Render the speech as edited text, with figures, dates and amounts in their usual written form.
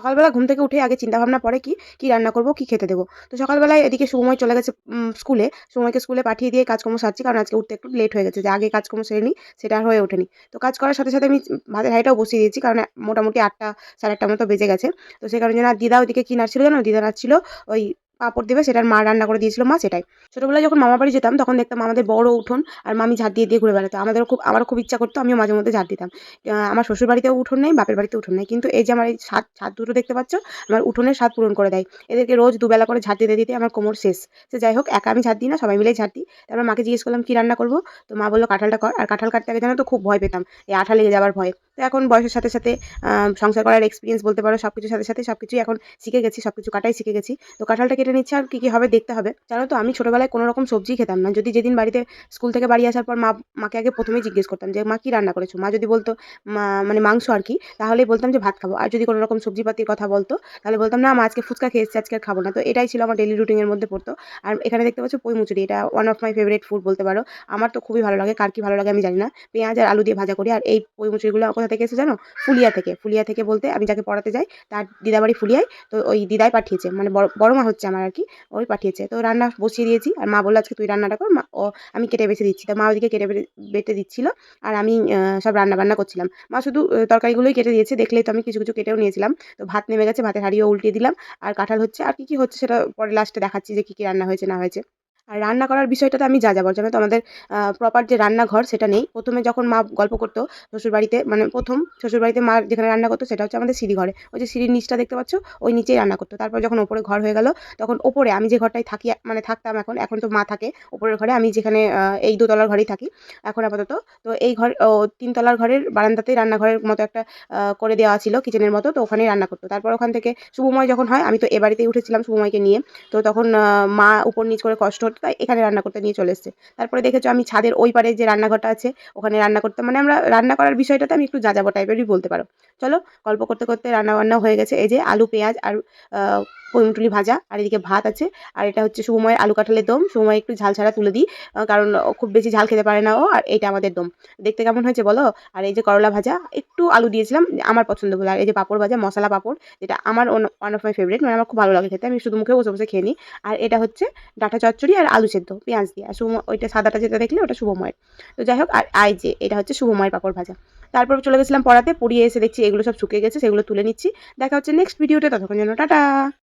সকালবেলা ঘুম থেকে উঠে আগে চিন্তাভাবনা পড়ে কি রান্না করব, কি খেতে দেবো। তো সকালবেলায় এদিকে শুভময় চলে গেছে স্কুলে। শুভময়কে স্কুলে পাঠিয়ে দিয়ে কাজকর্ম সারছি, কারণ আজকে উঠতে একটু লেট হয়ে গেছে, যে আগে কাজকর্ম সেরে নিই সেটা আর হয়ে ওঠেনি। তো কাজ করার সাথে, সাথে আমি ভাতের হাঁড়িটাও বসিয়ে দিয়েছি, কারণ মোটামুটি ৮টা ৮:৩০ মতো বেজে গেছে। তো সে কারণের জন্য আর দিদা ওইদিকে কি নাড়ছিল জানো? দিদা নাড়ছিল ওই পাঁপড় দেবে, সেটার মা রান্না করে দিয়েছিল মা, সেটাই। ছোটবেলায় যখন মামার বাড়ি যেতাম তখন দেখতাম আমাদের বড় উঠোন আর মামি ঝাড় দিয়ে ঘুরে বেড়াতো। আমারও খুব ইচ্ছা করতো, আমিও মাঝে মধ্যে ঝাড় দিতাম। আমার শ্বশুর বাড়িতেও উঠোন নেই, বাপের বাড়িতেও উঠোন নেই। কিন্তু এই যে আমার এই ছাদ দুটো দেখতে পাচ্ছ, আমার উঠোনের স্বাদ পূরণ করে দেয়। এদেরকে রোজ দুবেলা করে ঝাড় দিতে, দিতে আমার কোমর শেষ। সে যাই হোক, একা আমি ঝাড় দিই না, সবাই মিলেই ঝাড় দিই। তারপর মাকে জিজ্ঞেস করলাম কি রান্না করব? তো মা বলল কাঁঠালটা কর। আর কাঁঠাল কাটতে আগে জানো তো খুব ভয় পেতাম। এই আঠা লেগে যাওয়ার ভয়ে। তো এখন বয়সের সাথে, সাথে সংসার করার এক্সপেরিয়েন্স বলতে পারো, সবকিছুর সাথে, সাথে সবকিছুই এখন শিখে গেছি। সবকিছু কাটাই শিখে গেছি। তো কাঁঠালটা কেটে নিচ্ছি, আর কি হবে দেখতে হবে। জানো তো আমি ছোটবেলায় কোনো রকম সবজিই খেতাম না। যদি যেদিন বাড়িতে স্কুল থেকে বাড়ি আসার পর মাকে আগে ১ম এই জিজ্ঞেস করতাম যে, "মা কি রান্না করেছো?" মা যদি বলতো মানে মাংস আরকি, তাহলেই বলতাম যে ভাত খাবো। আর যদি কোনো রকম সবজিপাতির কথা বলতো, তাহলে বলতাম, "না মা আজকে ফুচকা খেয়ে এসেছি, আজকে আর খাবো না।" তো এটাই ছিল আমার ডেইলি রুটিন এর মধ্যে পড়তো। আর এখানে দেখতে পাচ্ছ পুঁই মুচুরি। এটা one of my favourite food বলতে পারো। আমার তো খুবই ভালো লাগে। কার কি ভালো লাগে আমি জানি না। পেঁয়াজ আর আলু দিয়ে ভাজা করি। আর এই পুঁই মুচুরিগুলো কোথা থেকে এসেছে জানো? ফুলিয়া থেকে। ফুলিয়া থেকে বলতে আমি যাকে পড়াতে যাই তার দিদাবাড়ি ফুলিয়ায়। তো ওই দিদাই পাঠিয়েছে। মানে বড় মা হচ্ছে আমার আরকি। ওই পাঠিয়েছে। তো রান্না বসিয়ে দিয়েছি। আর মা বলল, "আজকে তুই রান্নাটা কর।" আমি কেটে বেছে দিচ্ছি। তো মা ওইদিকে বেটে দিচ্ছিল। আর আমি সব রান্না-বান্না করছিলাম। মা শুধু তরকারিগুলোই কেটে দিয়েছে। দেখলেই তো আমি কিছু, কিছু কেটেও নিয়েছিলাম। তো ভাত নেমে গেছে, ভাতের হাঁড়িও উল্টিয়ে দিলাম। আর কাঁঠাল হচ্ছে। আর কি, কি হচ্ছে সেটা পরে লাস্টে দেখাচ্ছি যে কি, কি রান্না হয়েছে না হয়েছে। আর রান্না করার বিষয়টাতে আমি যাযাবর। জানো তো আমাদের প্রপার যে রান্নাঘর সেটা নেই। ১ম এ যখন মা গল্প করত শ্বশুরবাড়িতে, মানে ১ম শ্বশুরবাড়িতে মা যেখানে রান্না করত সেটা হচ্ছে আমাদের সিঁড়িঘরে। ওই যে সিঁড়ির নিচটা দেখতে পাচ্ছ? ওই নিচেই রান্না করত। তারপর যখন ওপরে ঘর হয়ে গেল, তখন ওপরে আমি যে ঘরটায় থাকি, মানে থাকতাম এখন তো মা থাকে ওপরের ঘরে। আমি যেখানে এই দোতলার ঘরেই থাকি এখন আপাতত। তো এই ঘর ৩ তলার ঘরের বারান্দাতেই রান্নাঘরের মতো একটা করে দেওয়া ছিল কিচেনের মতো। তো ওখানেই রান্না করত। তারপর ওখান থেকে শুভময় যখন হয়, আমি তো এ বাড়িতেই উঠেছিলাম শুভময়কে নিয়ে। তো তখন মা উপর নিচ করে কষ্ট হতো, তাই এখানে রান্না করতে নিয়ে চলে এসেছে। তারপরে দেখেছো আমি ছাদের ওই পারে যে রান্নাঘরটা আছে ওখানে রান্না করতাম। মানে আমরা রান্না করার বিষয়টাতে আমি একটু যাযাবর টাইপেরই বলতে পারো। চলো গল্প করতে, করতে রান্না-বান্না হয়ে গেছে। এই যে আলু, পেঁয়াজ আর আ পুঁইমুটুলি ভাজা, আর এদিকে ভাত আছে। আর এটা হচ্ছে শুভময়ের আলু কাঁঠালের দম। শুভময় একটু ঝাল ছাড়া তুলে দিই। কারণ ও খুব বেশি ঝাল খেতে পারে না ও। আর এইটা আমাদের দম। দেখতে কেমন হয়েছে বলো? আর এই যে করলা ভাজা, একটু আলু দিয়েছিলাম আমার পছন্দ বলে। আর এই যে পাঁপড় ভাজা, মশলা পাঁপড়, যেটা আমার ওয়ান অফ মাই ফেভারিট। মানে আমার খুব ভালো লাগে খেতে। আমি শুধু মুখে বসে, বসে খেয়ে নিই। আর এটা হচ্ছে ডাঁটা চচ্চড়ি আর আলু সেদ্ধ পেঁয়াজ দিয়ে। আর ওইটা সাদাটা যেটা দেখলে ওটা শুভময়ের। তো যাই হোক, আর যে এটা হচ্ছে শুভময়ের পাঁপড় ভাজা। তারপর চলে গেছিলাম পড়াতে। পড়িয়ে এসে দেখছি এগুলো সব শুকিয়ে গেছে, সেগুলো তুলে নিচ্ছি। দেখা হচ্ছে নেক্সট ভিডিওতে। ততক্ষণ জন্য টাটা।